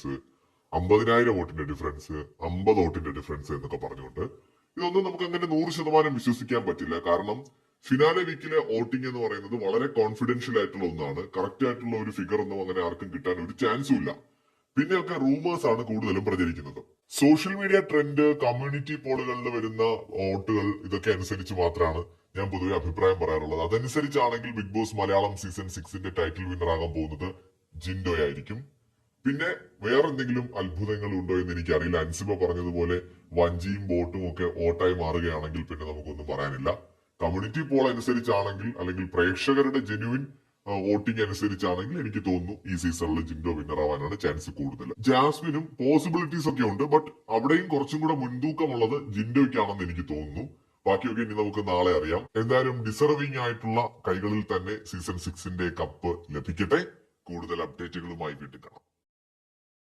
Difference, 50,000 വോട്ടിന്റെ difference, 50 വോട്ടിന്റെ difference എന്നൊക്കെ പറഞ്ഞുകൊണ്ട് ഇതൊന്നും നമുക്ക് അങ്ങനെ 100% വിശ്വസിക്കാൻ പറ്റില്ല. കാരണം ഫിനാലെ വീക്കിലെ വോട്ടിംഗ് എന്ന് പറയുന്നത് വളരെ കോൺഫിഡൻഷ്യൽ ആയിട്ടുള്ള ഒന്നാണ്. കറക്റ്റ് ആയിട്ടുള്ള ഒരു ഫിഗർ ഒന്നും അങ്ങനെ ആർക്കും കിട്ടാൻ ഒരു ചാൻസും ഇല്ല. പിന്നെയൊക്കെ റൂമേഴ്സ് ആണ് കൂടുതലും പ്രചരിക്കുന്നത്. സോഷ്യൽ മീഡിയ ട്രെൻഡ്, കമ്മ്യൂണിറ്റി പോളുകളിൽ വരുന്ന വോട്ടുകൾ, ഇതൊക്കെ അനുസരിച്ച് മാത്രമാണ് ഞാൻ പൊതുവെ അഭിപ്രായം പറയാറുള്ളത്. അതനുസരിച്ചാണെങ്കിൽ ബിഗ് ബോസ് മലയാളം സീസൺ 6ന്റെ ടൈറ്റിൽ വിന്നർ ആകാൻ പോകുന്നത് ജിൻഡോ ആയിരിക്കും. പിന്നെ വേറെ എന്തെങ്കിലും അത്ഭുതങ്ങൾ ഉണ്ടോ എന്ന് എനിക്കറിയില്ല. അൻസിബ പറഞ്ഞതുപോലെ വഞ്ചിയും ബോട്ടും ഒക്കെ വോട്ടായി മാറുകയാണെങ്കിൽ പിന്നെ നമുക്കൊന്നും പറയാനില്ല. കമ്മ്യൂണിറ്റി പോൾ അനുസരിച്ചാണെങ്കിൽ, അല്ലെങ്കിൽ പ്രേക്ഷകരുടെ ജെന്യുവിൻ വോട്ടിംഗ് അനുസരിച്ചാണെങ്കിൽ എനിക്ക് തോന്നുന്നു ഈ സീസണിൽ ജിൻഡോ വിന്നർ ആവാനാണ് ചാൻസ് കൂടുതൽ. ജാസ്മിനും പോസിബിലിറ്റീസ് ഒക്കെ ഉണ്ട്, ബട്ട് അവിടെയും കുറച്ചും കൂടെ മുൻതൂക്കമുള്ളത് ജിൻഡോയ്ക്കാണെന്ന് എനിക്ക് തോന്നുന്നു. ബാക്കിയൊക്കെ ഇനി നമുക്ക് നാളെ അറിയാം. എന്തായാലും ഡിസർവിംഗ് ആയിട്ടുള്ള കൈകളിൽ തന്നെ സീസൺ 6ന്റെ കപ്പ് ലഭിക്കട്ടെ. കൂടുതൽ അപ്ഡേറ്റുകളുമായി വീണ്ടും കാണാം.